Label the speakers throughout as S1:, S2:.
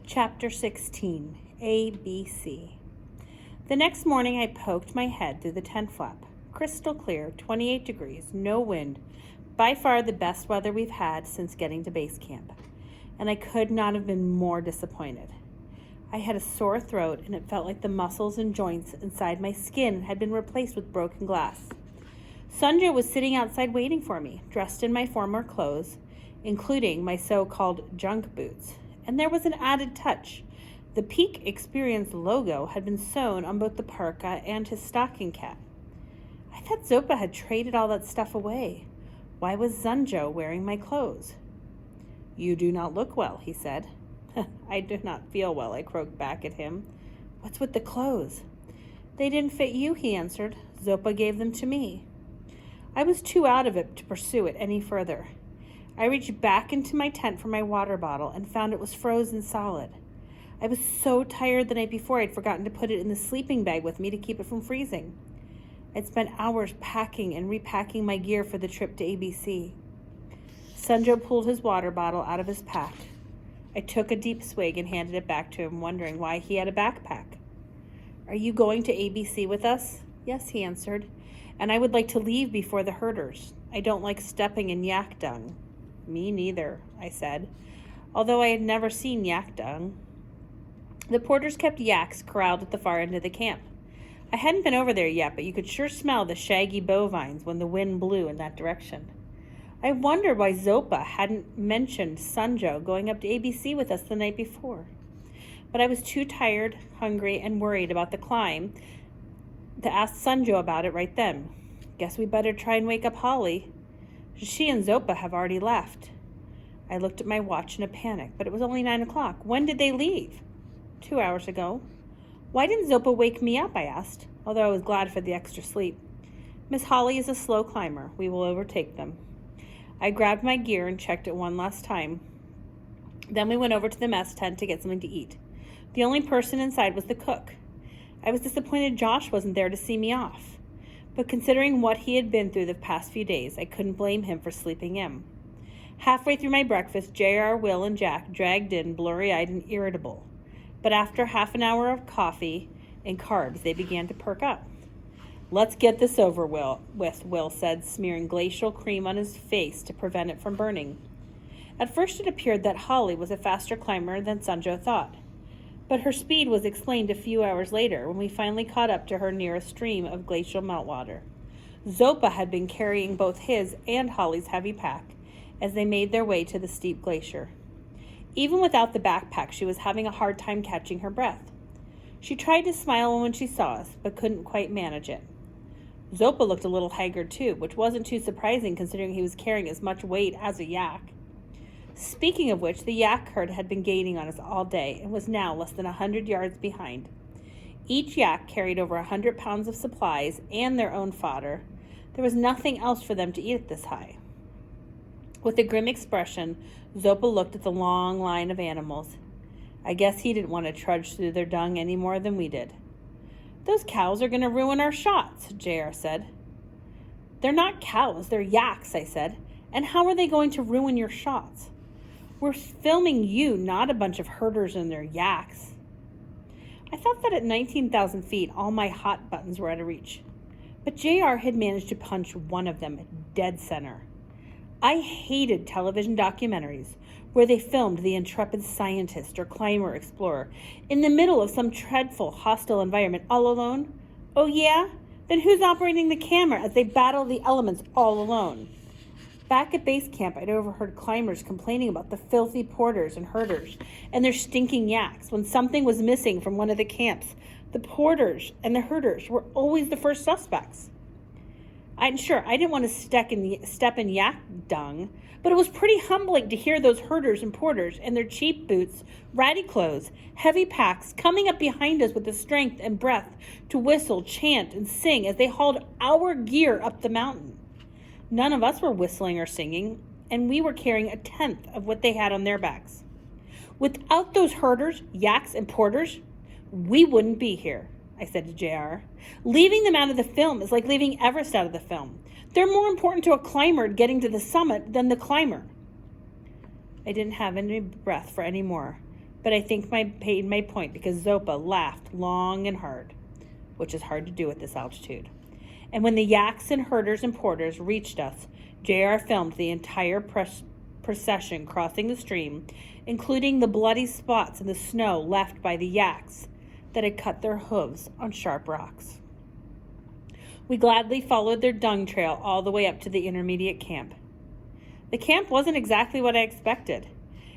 S1: Chapter 16, ABC. The next morning I poked my head through the tent flap. Crystal clear, 28 degrees, no wind. By far the best weather we've had since getting to base camp. And I could not have been more disappointed. I had a sore throat and it felt like the muscles and joints inside my skin had been replaced with broken glass. Sanjay was sitting outside waiting for me, dressed in my former clothes, including my so-called junk boots. And there was an added touch. The Peak Experience logo had been sewn on both the parka and his stocking cap. I thought Zopa had traded all that stuff away. Why was Zunjo wearing my clothes? "You do not look well," he said. "I do not feel well," I croaked back at him. "What's with the clothes?" "They didn't fit you," he answered. "Zopa gave them to me." I was too out of it to pursue it any further. I reached back into my tent for my water bottle and found it was frozen solid. I was so tired the night before I'd forgotten to put it in the sleeping bag with me to keep it from freezing. I'd spent hours packing and repacking my gear for the trip to ABC. Sanjo pulled his water bottle out of his pack. I took a deep swig and handed it back to him, wondering why he had a backpack. "Are you going to ABC with us?" "Yes," he answered. "And I would like to leave before the herders. I don't like stepping in yak dung." "Me neither," I said, although I had never seen yak dung. The porters kept yaks corralled at the far end of the camp. I hadn't been over there yet, but you could sure smell the shaggy bovines when the wind blew in that direction. I wondered why Zopa hadn't mentioned Sanjo going up to ABC with us the night before. But I was too tired, hungry, and worried about the climb to ask Sanjo about it right then. Guess we better try and wake up Holly. She and Zopa have already left. I looked at my watch in a panic, but it was only 9 o'clock. When did they leave? 2 hours ago. Why didn't Zopa wake me up? I asked, although I was glad for the extra sleep. Miss Holly is a slow climber. We will overtake them. I grabbed my gear and checked it one last time. Then we went over to the mess tent to get something to eat. The only person inside was the cook. I was disappointed Josh wasn't there to see me off. But considering what he had been through the past few days, I couldn't blame him for sleeping in. Halfway through my breakfast, JR, Will, and Jack dragged in, blurry-eyed and irritable. But after half an hour of coffee and carbs, they began to perk up. "Let's get this over with," Will said, smearing glacial cream on his face to prevent it from burning. At first it appeared that Holly was a faster climber than Sanjo thought. But her speed was explained a few hours later when we finally caught up to her near a stream of glacial meltwater. Zopa had been carrying both his and Holly's heavy pack as they made their way to the steep glacier. Even without the backpack, she was having a hard time catching her breath. She tried to smile when she saw us, but couldn't quite manage it. Zopa looked a little haggard too, which wasn't too surprising considering he was carrying as much weight as a yak. Speaking of which, the yak herd had been gaining on us all day and was now less than 100 yards behind. Each yak carried over 100 pounds of supplies and their own fodder. There was nothing else for them to eat at this high. With a grim expression, Zopa looked at the long line of animals. I guess he didn't want to trudge through their dung any more than we did. "Those cows are going to ruin our shots," JR said. "They're not cows, they're yaks," I said. "And how are they going to ruin your shots? We're filming you, not a bunch of herders and their yaks." I thought that at 19,000 feet, all my hot buttons were out of reach. But JR had managed to punch one of them dead center. I hated television documentaries where they filmed the intrepid scientist or climber explorer in the middle of some dreadful hostile environment all alone. Oh yeah? Then who's operating the camera as they battle the elements all alone? Back at base camp, I'd overheard climbers complaining about the filthy porters and herders and their stinking yaks. When something was missing from one of the camps, the porters and the herders were always the first suspects. I'm sure I didn't want to step in yak dung, but it was pretty humbling to hear those herders and porters and their cheap boots, ratty clothes, heavy packs coming up behind us with the strength and breath to whistle, chant, and sing as they hauled our gear up the mountain. None of us were whistling or singing, and we were carrying a tenth of what they had on their backs. Without those herders, yaks, and porters, we wouldn't be here, I said to JR. Leaving them out of the film is like leaving Everest out of the film. They're more important to a climber getting to the summit than the climber. I didn't have any breath for any more. but I think made my point because Zopa laughed long and hard, which is hard to do at this altitude. And when the yaks and herders and porters reached us, JR filmed the entire procession crossing the stream, including the bloody spots in the snow left by the yaks that had cut their hooves on sharp rocks. We gladly followed their dung trail all the way up to the intermediate camp. The camp wasn't exactly what I expected.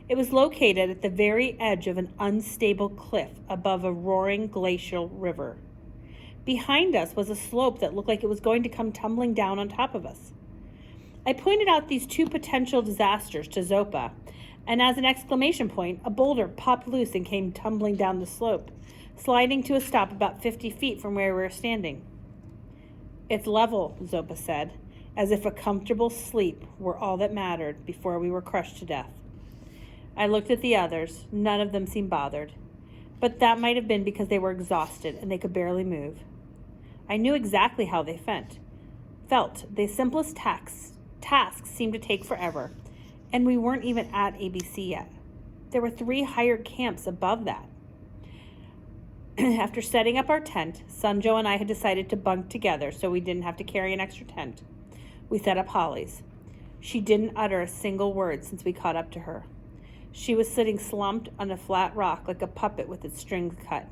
S1: It was located at the very edge of an unstable cliff above a roaring glacial river. Behind us was a slope that looked like it was going to come tumbling down on top of us. I pointed out these two potential disasters to Zopa, and as an exclamation point, a boulder popped loose and came tumbling down the slope, sliding to a stop about 50 feet from where we were standing. "It's level," Zopa said, as if a comfortable sleep were all that mattered before we were crushed to death. I looked at the others. None of them seemed bothered, but that might have been because they were exhausted and they could barely move. I knew exactly how they felt. The simplest tasks seemed to take forever, and we weren't even at ABC yet. There were 3 hired camps above that. After setting up our tent, Sunjo and I had decided to bunk together so we didn't have to carry an extra tent. We set up Holly's. She didn't utter a single word since we caught up to her. She was sitting slumped on a flat rock like a puppet with its strings cut,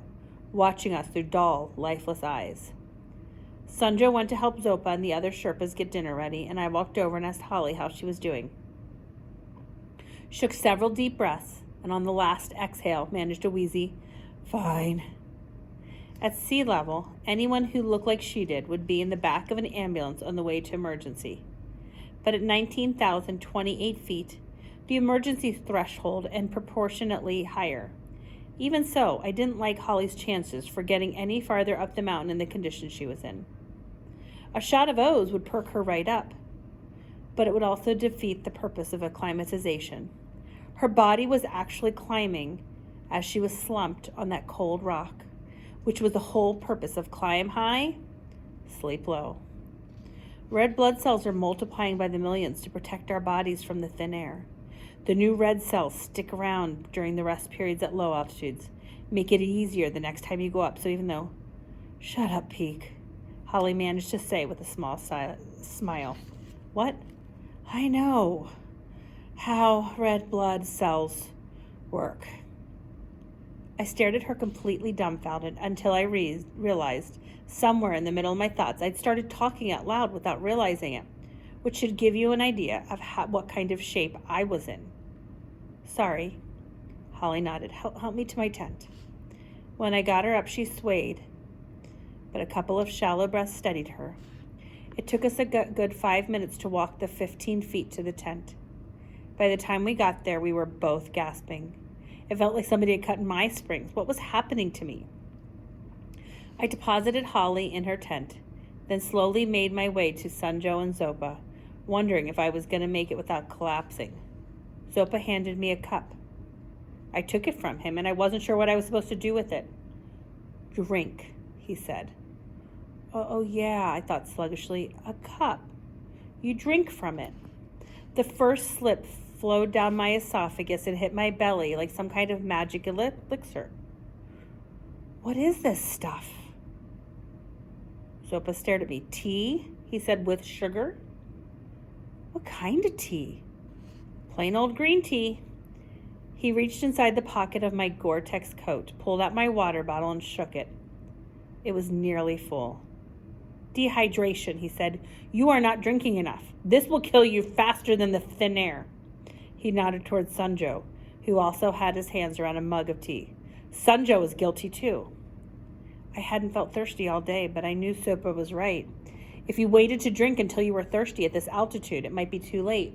S1: watching us through dull, lifeless eyes. Sunjo went to help Zopa and the other Sherpas get dinner ready, and I walked over and asked Holly how she was doing. Shook several deep breaths, and on the last exhale managed a wheezy, "Fine." At sea level, anyone who looked like she did would be in the back of an ambulance on the way to emergency. But at 19,028 feet, the emergency threshold and proportionately higher. Even so, I didn't like Holly's chances for getting any farther up the mountain in the condition she was in. A shot of O's would perk her right up, but it would also defeat the purpose of acclimatization. Her body was actually climbing as she was slumped on that cold rock, which was the whole purpose of climb high, sleep low. Red blood cells are multiplying by the millions to protect our bodies from the thin air. The new red cells stick around during the rest periods at low altitudes, make it easier the next time you go up. So even though, "Shut up, Peak," Holly managed to say with a small smile. "What?" "I know how red blood cells work." I stared at her completely dumbfounded until I realized, somewhere in the middle of my thoughts, I'd started talking out loud without realizing it, which should give you an idea of what kind of shape I was in. "Sorry." Holly nodded. Help me to my tent." When I got her up, she swayed, but a couple of shallow breaths steadied her. It took us a good 5 minutes to walk the 15 feet to the tent. By the time we got there, we were both gasping. It felt like somebody had cut my springs. What was happening to me? I deposited Holly in her tent, then slowly made my way to Sunjo and Zopa, wondering if I was going to make it without collapsing. Zopa handed me a cup. I took it from him, and I wasn't sure what I was supposed to do with it. "Drink," he said. Oh, yeah, I thought sluggishly. A cup. You drink from it. The first slip flowed down my esophagus and hit my belly like some kind of magic elixir. "What is this stuff?" Zopa stared at me. "Tea?" he said, "with sugar?" "What kind of tea?" "Plain old green tea." He reached inside the pocket of my Gore-Tex coat, pulled out my water bottle, and shook it. It was nearly full. "Dehydration," he said. "You are not drinking enough. This will kill you faster than the thin air." He nodded towards Sunjo, who also had his hands around a mug of tea. Sunjo was guilty too. I hadn't felt thirsty all day, but I knew Zopa was right. If you waited to drink until you were thirsty at this altitude, it might be too late.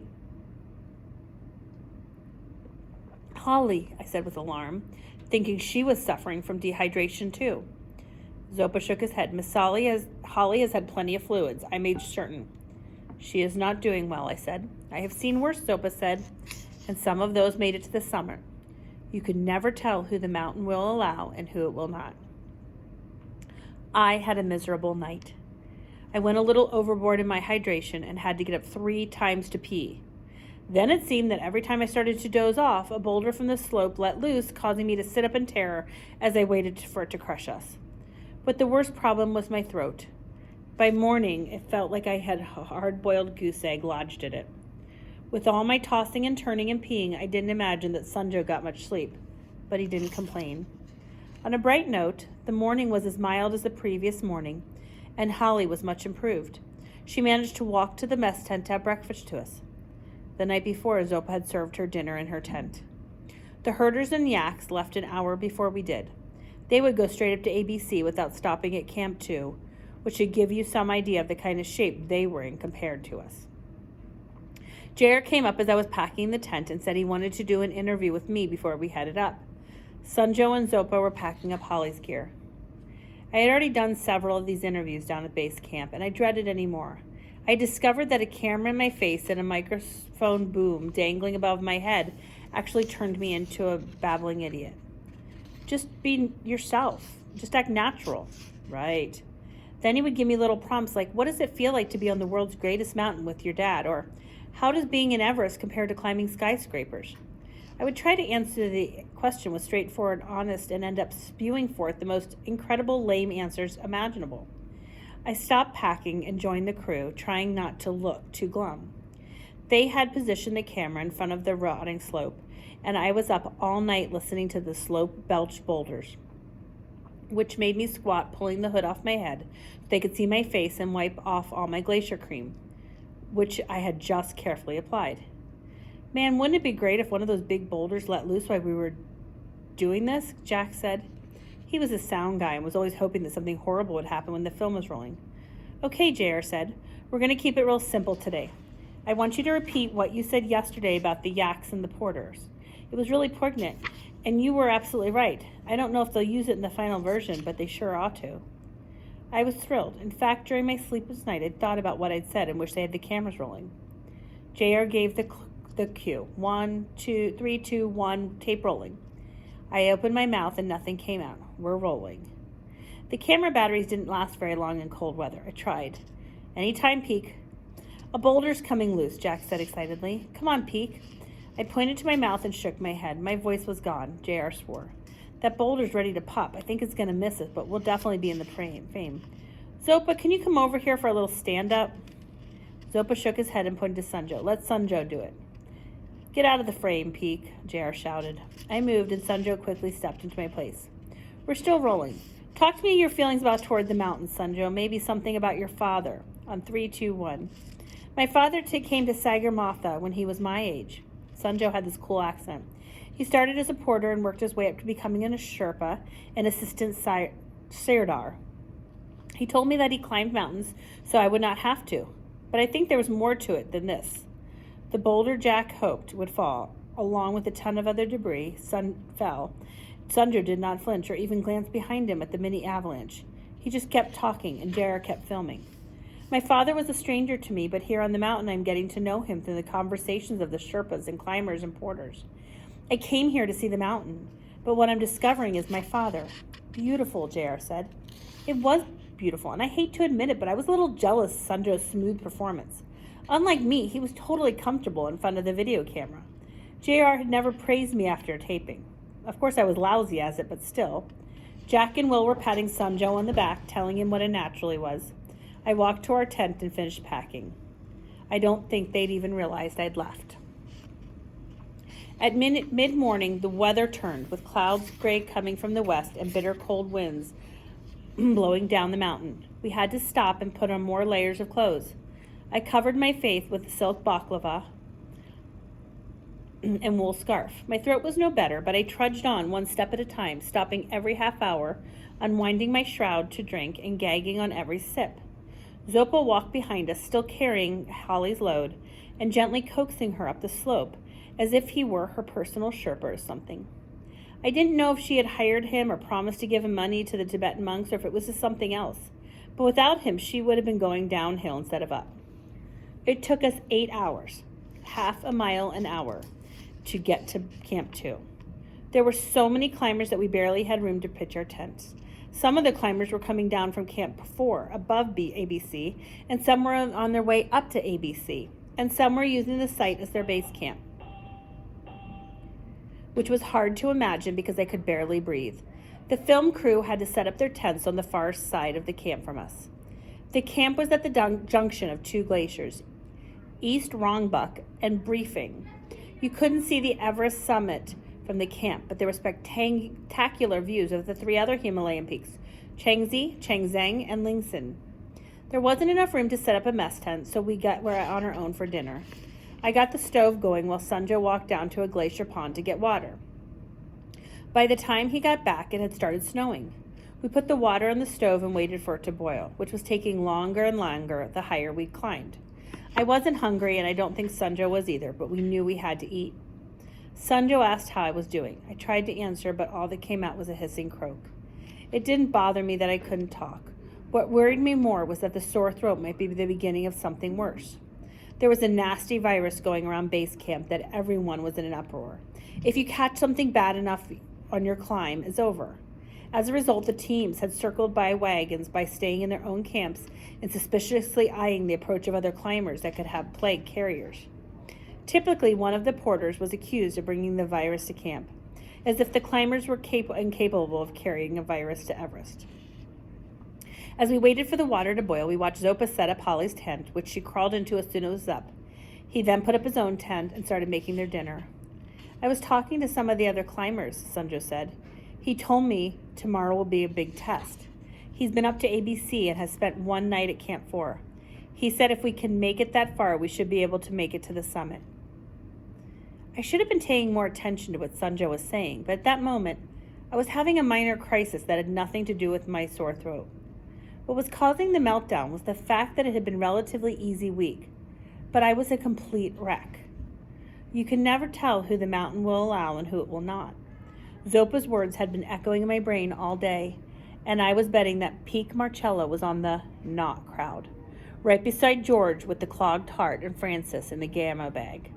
S1: "Holly," I said with alarm, thinking she was suffering from dehydration too. Zopa shook his head. Holly has had plenty of fluids, I made certain. "She is not doing well," I said. "I have seen worse," Zopa said, "and some of those made it to the summit. You can never tell who the mountain will allow and who it will not." I had a miserable night. I went a little overboard in my hydration and had to get up 3 times to pee. Then it seemed that every time I started to doze off, a boulder from the slope let loose, causing me to sit up in terror as I waited for it to crush us. But the worst problem was my throat. By morning, it felt like I had a hard-boiled goose egg lodged in it. With all my tossing and turning and peeing, I didn't imagine that Sunjo got much sleep, but he didn't complain. On a bright note, the morning was as mild as the previous morning, and Holly was much improved. She managed to walk to the mess tent to have breakfast to us. The night before, Zopa had served her dinner in her tent. The herders and yaks left an hour before we did. They would go straight up to ABC without stopping at Camp 2, which should give you some idea of the kind of shape they were in compared to us. J.R. came up as I was packing the tent and said he wanted to do an interview with me before we headed up. Sunjo and Zopa were packing up Holly's gear. I had already done several of these interviews down at base camp, and I dreaded any more. I discovered that a camera in my face and a microphone boom dangling above my head actually turned me into a babbling idiot. Just be yourself. Just act natural. Right. Then he would give me little prompts like, what does it feel like to be on the world's greatest mountain with your dad? Or, how does being in Everest compare to climbing skyscrapers? I would try to answer the question with straightforward, honest, and end up spewing forth the most incredible, lame answers imaginable. I stopped packing and joined the crew, trying not to look too glum. They had positioned the camera in front of the rotting slope, and I was up all night listening to the slope belch boulders, which made me squat, pulling the hood off my head so they could see my face and wipe off all my glacier cream, which I had just carefully applied. Man, wouldn't it be great if one of those big boulders let loose while we were doing this? Jack said. He was a sound guy and was always hoping that something horrible would happen when the film was rolling. Okay, J.R. said. We're going to keep it real simple today. I want you to repeat what you said yesterday about the yaks and the porters. It was really poignant, and you were absolutely right. I don't know if they'll use it in the final version, but they sure ought to. I was thrilled. In fact, during my sleepless night, I thought about what I'd said and wished they had the cameras rolling. J.R. gave the cue. 1, 2, 3, 2, 1, tape rolling. I opened my mouth and nothing came out. We're rolling. The camera batteries didn't last very long in cold weather. I tried. Anytime, Peak. A boulder's coming loose, Jack said excitedly. Come on, Peak. I pointed to my mouth and shook my head. My voice was gone. J.R. swore. That boulder's ready to pop. I think it's going to miss it, but we'll definitely be in the frame. Zopa, can you come over here for a little stand-up? Zopa shook his head and pointed to Sunjo. Let Sunjo do it. Get out of the frame, Peak, J.R. shouted. I moved, and Sunjo quickly stepped into my place. We're still rolling. Talk to me your feelings about toward the mountains, Sunjo. Maybe something about your father. On 3, 2, 1. My father came to Sagarmatha when he was my age. Sunjo had this cool accent. He started as a porter and worked his way up to becoming a Sherpa and assistant Sirdar. He told me that he climbed mountains so I would not have to, but I think there was more to it than this. The boulder Jack hoped would fall, along with a ton of other debris, fell. Sunjo did not flinch or even glance behind him at the mini avalanche. He just kept talking, and J.R. kept filming. My father was a stranger to me, but here on the mountain I'm getting to know him through the conversations of the Sherpas and climbers and porters. I came here to see the mountain, but what I'm discovering is my father. Beautiful, J.R. said. It was beautiful, and I hate to admit it, but I was a little jealous of Sunjo's smooth performance. Unlike me, he was totally comfortable in front of the video camera. J.R. had never praised me after taping. Of course, I was lousy as it, but still. Jack and Will were patting Sunjo on the back, telling him what a natural he was. I walked to our tent and finished packing. I don't think they'd even realized I'd left. At mid-morning, the weather turned, with clouds gray coming from the west and bitter cold winds blowing down the mountain. We had to stop and put on more layers of clothes. I covered my face with a silk baklava and wool scarf. My throat was no better, but I trudged on one step at a time, stopping every half hour, unwinding my shroud to drink and gagging on every sip. Zopa walked behind us, still carrying Holly's load, and gently coaxing her up the slope, as if he were her personal Sherpa or something. I didn't know if she had hired him or promised to give him money to the Tibetan monks or if it was just something else, but without him she would have been going downhill instead of up. It took us 8 hours, half a mile an hour, to get to Camp 2. There were so many climbers that we barely had room to pitch our tents. Some of the climbers were coming down from Camp 4, above ABC, and some were on their way up to ABC. and some were using the site as their base camp, which was hard to imagine because they could barely breathe. The film crew had to set up their tents on the far side of the camp from us. The camp was at the junction of two glaciers, East Rongbuk and Briefing. You couldn't see the Everest summit from the camp, but there were spectacular views of the three other Himalayan peaks, Changzi, Changzheng, and Lingsan. There wasn't enough room to set up a mess tent, so were on our own for dinner. I got the stove going while Sanjo walked down to a glacier pond to get water. By the time he got back, it had started snowing. We put the water on the stove and waited for it to boil, which was taking longer and longer the higher we climbed. I wasn't hungry, and I don't think Sanjo was either, but we knew we had to eat. Sanjo asked how I was doing. I tried to answer, but all that came out was a hissing croak. It didn't bother me that I couldn't talk. What worried me more was that the sore throat might be the beginning of something worse. There was a nasty virus going around base camp that everyone was in an uproar. If you catch something bad enough on your climb, it's over. As a result, the teams had circled by wagons by staying in their own camps and suspiciously eyeing the approach of other climbers that could have plague carriers. Typically, one of the porters was accused of bringing the virus to camp, as if the climbers were incapable of carrying a virus to Everest. As we waited for the water to boil, we watched Zopa set up Holly's tent, which she crawled into as soon as it was up. He then put up his own tent and started making their dinner. I was talking to some of the other climbers, Sanjo said. He told me tomorrow will be a big test. He's been up to ABC and has spent one night at Camp 4. He said if we can make it that far, we should be able to make it to the summit. I should have been paying more attention to what Sanjo was saying, but at that moment, I was having a minor crisis that had nothing to do with my sore throat. What was causing the meltdown was the fact that it had been a relatively easy week, but I was a complete wreck. You can never tell who the mountain will allow and who it will not. Zopa's words had been echoing in my brain all day, and I was betting that Peak Marcella was on the not crowd, right beside George with the clogged heart and Francis in the gamma bag.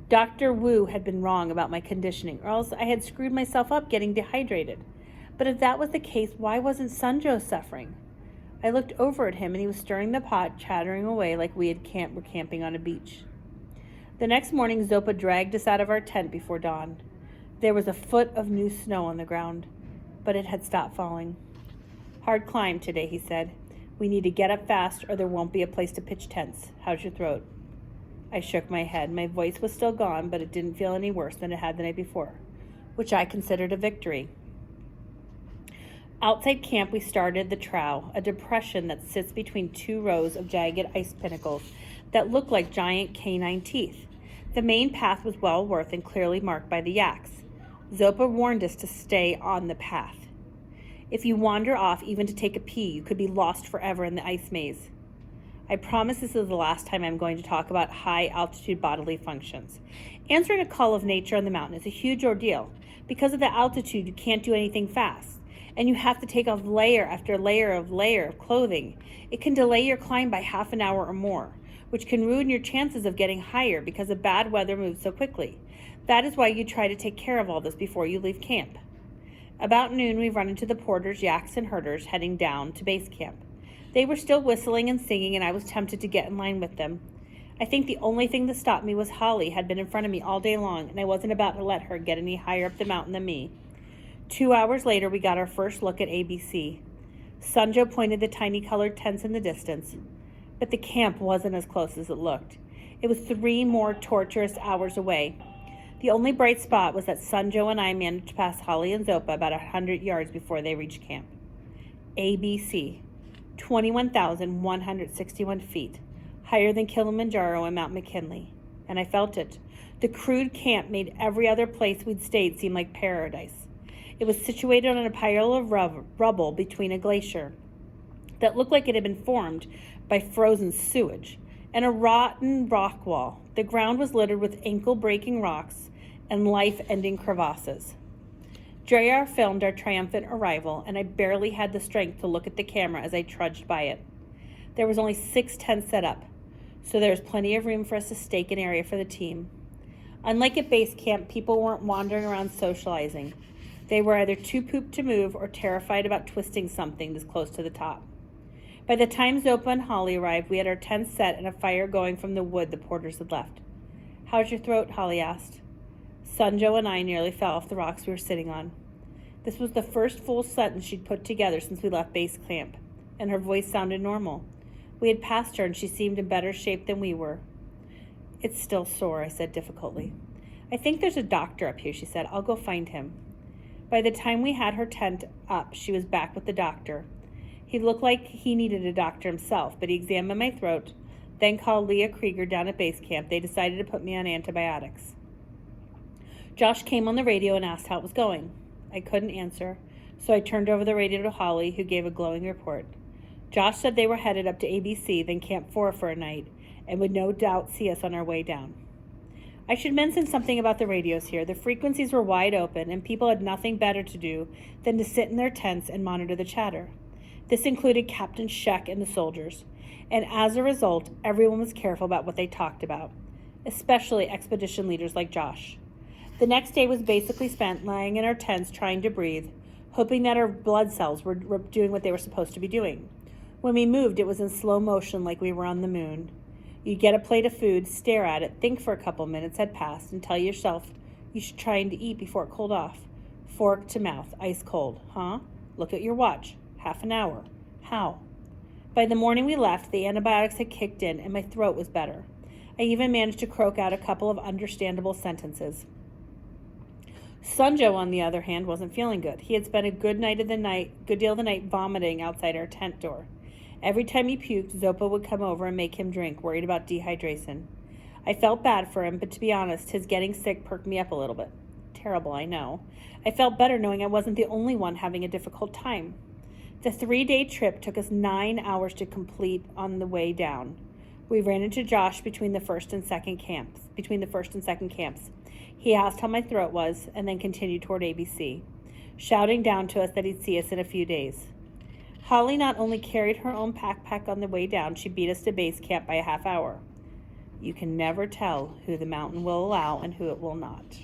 S1: Dr. Wu had been wrong about my conditioning, or else I had screwed myself up getting dehydrated. But if that was the case, why wasn't Sanjo suffering? I looked over at him, and he was stirring the pot, chattering away like were camping on a beach. The next morning, Zopa dragged us out of our tent before dawn. There was a foot of new snow on the ground, but it had stopped falling. Hard climb today, he said. We need to get up fast or there won't be a place to pitch tents. How's your throat? I shook my head. My voice was still gone, but it didn't feel any worse than it had the night before, which I considered a victory. Outside camp, we started the trough, a depression that sits between two rows of jagged ice pinnacles that look like giant canine teeth. The main path was well worth and clearly marked by the yaks. Zopa warned us to stay on the path. If you wander off even to take a pee, you could be lost forever in the ice maze. I promise this is the last time I'm going to talk about high-altitude bodily functions. Answering a call of nature on the mountain is a huge ordeal. Because of the altitude, you can't do anything fast, and you have to take off layer after layer of clothing. It can delay your climb by half an hour or more, which can ruin your chances of getting higher because the bad weather moves so quickly. That is why you try to take care of all this before you leave camp. About noon, we run into the porters, yaks, and herders heading down to base camp. They were still whistling and singing, and I was tempted to get in line with them. I think the only thing that stopped me was Holly had been in front of me all day long, and I wasn't about to let her get any higher up the mountain than me. 2 hours later, we got our first look at ABC. Sanjo pointed the tiny colored tents in the distance, but the camp wasn't as close as it looked. It was 3 more torturous hours away. The only bright spot was that Sanjo and I managed to pass Holly and Zopa about 100 yards before they reached camp. ABC, 21,161 feet, higher than Kilimanjaro and Mount McKinley. And I felt it. The crude camp made every other place we'd stayed seem like paradise. It was situated on a pile of rubble between a glacier that looked like it had been formed by frozen sewage and a rotten rock wall. The ground was littered with ankle-breaking rocks and life-ending crevasses. JR filmed our triumphant arrival, and I barely had the strength to look at the camera as I trudged by it. There was only 6 tents set up, so there was plenty of room for us to stake an area for the team. Unlike at base camp, people weren't wandering around socializing. They were either too pooped to move or terrified about twisting something this close to the top. By the time Zopa and Holly arrived, we had our tents set and a fire going from the wood the porters had left. "How's your throat?" Holly asked. Sunjo and I nearly fell off the rocks we were sitting on. This was the first full sentence she'd put together since we left base camp, and her voice sounded normal. We had passed her, and she seemed in better shape than we were. "It's still sore," I said difficultly. "I think there's a doctor up here," she said. "I'll go find him." By the time we had her tent up, she was back with the doctor. He looked like he needed a doctor himself, but he examined my throat, then called Leah Krieger down at base camp. They decided to put me on antibiotics. Josh came on the radio and asked how it was going. I couldn't answer, so I turned over the radio to Holly, who gave a glowing report. Josh said they were headed up to ABC, then Camp 4 for a night, and would no doubt see us on our way down. I should mention something about the radios here. The frequencies were wide open, and people had nothing better to do than to sit in their tents and monitor the chatter. This included Captain Scheck and the soldiers, and as a result, everyone was careful about what they talked about, especially expedition leaders like Josh. The next day was basically spent lying in our tents trying to breathe, hoping that our blood cells were doing what they were supposed to be doing. When we moved, it was in slow motion like we were on the moon. You'd get a plate of food, stare at it, think for a couple minutes had passed, and tell yourself you should try to eat before it cooled off. Fork to mouth, ice cold. Huh? Look at your watch. Half an hour. How? By the morning we left, the antibiotics had kicked in and my throat was better. I even managed to croak out a couple of understandable sentences. Sunjo, on the other hand, wasn't feeling good. He had spent a good deal of the night vomiting outside our tent door. Every time he puked, Zopa would come over and make him drink, worried about dehydration. I felt bad for him, but to be honest, his getting sick perked me up a little bit. Terrible, I know. I felt better knowing I wasn't the only one having a difficult time. The 3-day trip took us 9 hours to complete on the way down. We ran into Josh between the first and second camps. He asked how my throat was and then continued toward ABC, shouting down to us that he'd see us in a few days. Holly not only carried her own backpack on the way down, she beat us to base camp by a half hour. You can never tell who the mountain will allow and who it will not.